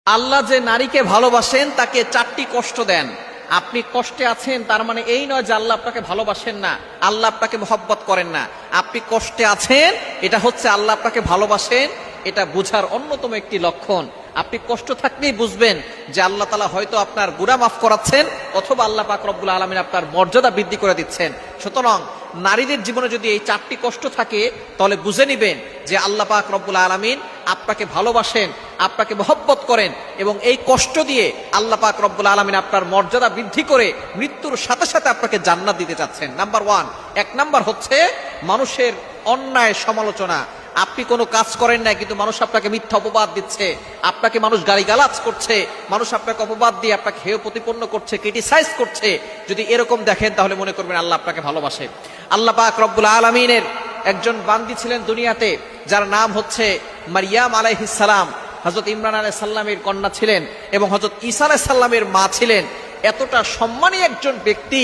আল্লাহ যে নারীকে ভালোবাসেন তাকে 4টি কষ্ট দেন। আপনি কষ্টে আছেন তার মানে এই নয় যে আল্লাহ আপনাকে ভালোবাসেন না, আল্লাহ আপনাকে মহব্বত করেন না। আপনি কষ্টে আছেন, এটা হচ্ছে আল্লাহ আপনাকে ভালোবাসেন, এটা বোঝার অন্যতম একটি লক্ষণ। আপনি কষ্ট থাকলেই বুঝবেন যে আল্লাহ তাআলা হয়তো আপনার গুনাহ মাফ করাচ্ছেন, অথবা আল্লাহ পাক রব্বুল আলামিন আপনার মর্যাদা বৃদ্ধি করে দিচ্ছেন। সুতরাং নারীদের জীবনে যদি এই 4টি কষ্ট থাকে, তাহলে বুঝে নিবেন যে আল্লাহ পাক রব্বুল আলামিন আপনাকে ভালোবাসেন, আপনাকে মহব্বত করেন, এবং এই কষ্ট দিয়ে আল্লাহ পাক রব্বুল আলামিন আপনার মর্যাদা বৃদ্ধি করে মৃত্যুর সাথে সাথে আপনাকে জান্নাত দিতে চাচ্ছেন। নাম্বার 1, 1 নাম্বার হচ্ছে মানুষের অন্যায় সমালোচনা। আপনি কোনো কাজ করেন না, কিন্তু মানুষ আপনাকে মিথ্যা অপবাদ দিচ্ছে, আপনাকে মানুষ গালিগালাজ করছে, মানুষ আপনাকে অপবাদ দিয়ে আপনাকে হেয় প্রতিপন্ন করছে, ক্রিটিসাইজ করছে। যদি এরকম দেখেন তাহলে মনে করবেন আল্লাহ আপনাকে ভালোবাসে। আল্লাহ পাক রব্বুল আলামিনের একজন বান্দি ছিলেন দুনিয়াতে, যার নাম হচ্ছে মারিয়াম আলাইহিস সালাম। হযরত ইমরান আলাইহিস সালামের কন্যা ছিলেন এবং হযরত ঈসা আলাইহিস সালামের মা ছিলেন। এতটা সম্মানী একজন ব্যক্তি,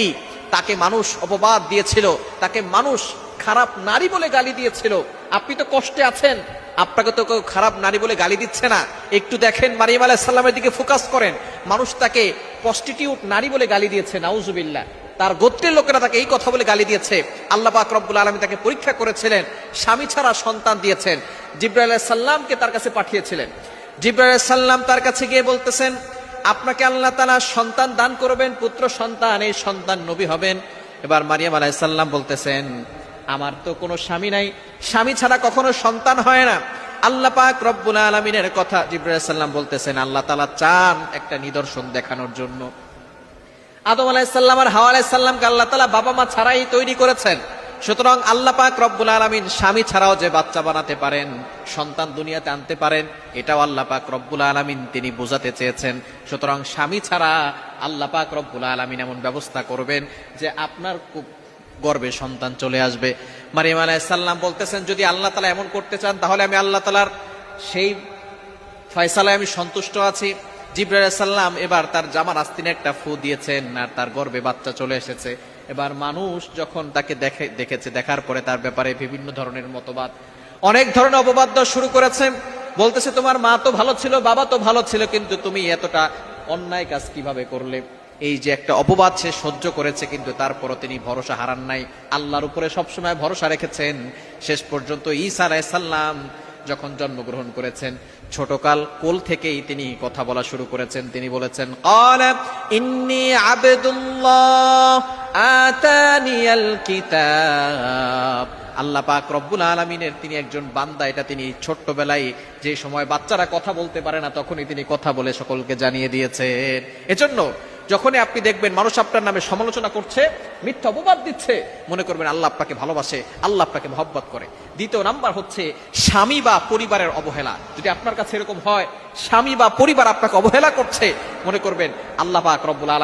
তাকে মানুষ অপবাদ দিয়েছিল, তাকে মানুষ খারাপ নারী বলে গালি দিয়েছিল। আপনি তো কষ্টে আছেন, আপনাকে তো কেউ খারাপ নারী বলে গালি দিচ্ছে না। একটু দেখেন, মারিয়াম আলাইহিস সালামের দিকে ফোকাস করেন, মানুষ তাকে প্রস্টিটিউট নারী বলে গালি দিয়েছে, নাউজুবিল্লাহ। তার গোত্রের লোকেরা তাকে এই কথা বলে গালি দিয়েছে। আল্লাহ পাক রব্বুল আলামিন তাকে পরীক্ষা করেছিলেন, স্বামী ছাড়া সন্তান দিয়েছেন। জিবরাইল আলাইহিস সালামকে তার কাছে পাঠিয়েছিলেন। জিবরাইল আলাইহিস সালাম তার কাছে গিয়ে বলতেছেন, আপনাকে আল্লাহ তাআলা সন্তান দান করবেন, পুত্র সন্তান, এই সন্তান নবী হবেন। এবার মারিয়াম আলাইহিস সালাম বলতেছেন, আমার তো কোনো স্বামী নাই, স্বামী ছাড়া কখনো সন্তান হয় না। আল্লাহ পাক রব্বুল আলামিনের কথা জিবরাইল আলাইহিস সালাম বলতেছেন, আল্লাহ তাআলা চান একটা নিদর্শন দেখানোর জন্য। আদম আলাইহিস সালাম আর হাওয়া আলাইহিস সালামকে আল্লাহ তাআলা বাবা মা ছাড়াই তৈরি করেছেন। সুতরাং আল্লাহ পাক রব্বুল আলামিন স্বামী ছাড়াও যে বাচ্চা বানাতে পারেন, সন্তান দুনিয়াতে আনতে পারেন, এটাও আল্লাহ পাক রব্বুল আলামিন তিনি বোঝাতে চেয়েছেন। সুতরাং স্বামী ছাড়া আল্লাহ পাক রব্বুল আলামিন এমন ব্যবস্থা করবেন যে আপনার গর্ভে সন্তান চলে আসবে। মারিয়াম আলাইহিস সালাম বলতেছেন, যদি আল্লাহ তাআলা এমন করতে চান তাহলে আমি আল্লাহ তাআলার সেই ফয়সালায় আমি সন্তুষ্ট আছি। জিবরাইল আলাইহিস সালাম এবার তার জামার আস্তিনে একটা ফু দিয়েছেন, আর তার গর্ভে বাচ্চা চলে এসেছে। এবার মানুষ যখন তাকে দেখেছে, দেখার পরে তার ব্যাপারে বিভিন্ন ধরনের মতবাদ, অনেক ধরনের অপবাদ দেওয়া শুরু করেছেন। বলতেছে, তোমার মা তো ভালো ছিল, বাবা তো ভালো ছিল, কিন্তু তুমি এতটা অন্যায় কাজ কিভাবে করলে? এই যে একটা অপবাদ সে সহ্য করেছে, কিন্তু তারপরও তিনি ভরসা হারান নাই, আল্লাহর উপরে সবসময় ভরসা রেখেছেন। শেষ পর্যন্ত ঈসা আলাইহিস সালাম যখন জন্মগ্রহণ করেছেন, ছোটকাল কোল থেকেই তিনি কথা বলা শুরু করেছেন। তিনি বলেছেন, ক্বালা ইন্নী আবদুল্লাহ আতানিয়াল কিতাব। আল্লাহ পাক রব্বুল আলামিনের তিনি একজন বান্দা, এটা তিনি ছোট্টবেলায়, যে সময় বাচ্চারা কথা বলতে পারে না, তখনই তিনি কথা বলে সকলকে জানিয়ে দিয়েছেন। এজন্য যখনই আপনি দেখবেন মানুষ আপনার নামে সমালোচনা করছে, মিথ্যা অপবাদ দিচ্ছে, মনে করবেন আল্লাহ আপনাকে ভালোবাসে, আল্লাহ আপনাকে মহব্বত করে। দ্বিতীয় নাম্বার হচ্ছে স্বামী বা পরিবারের অবহেলা। যদি আপনার কাছে এরকম হয়, স্বামী বা পরিবার আপনাকে অবহেলা করছে, মনে করবেন আল্লাহ পাক রব্বুল আলামিন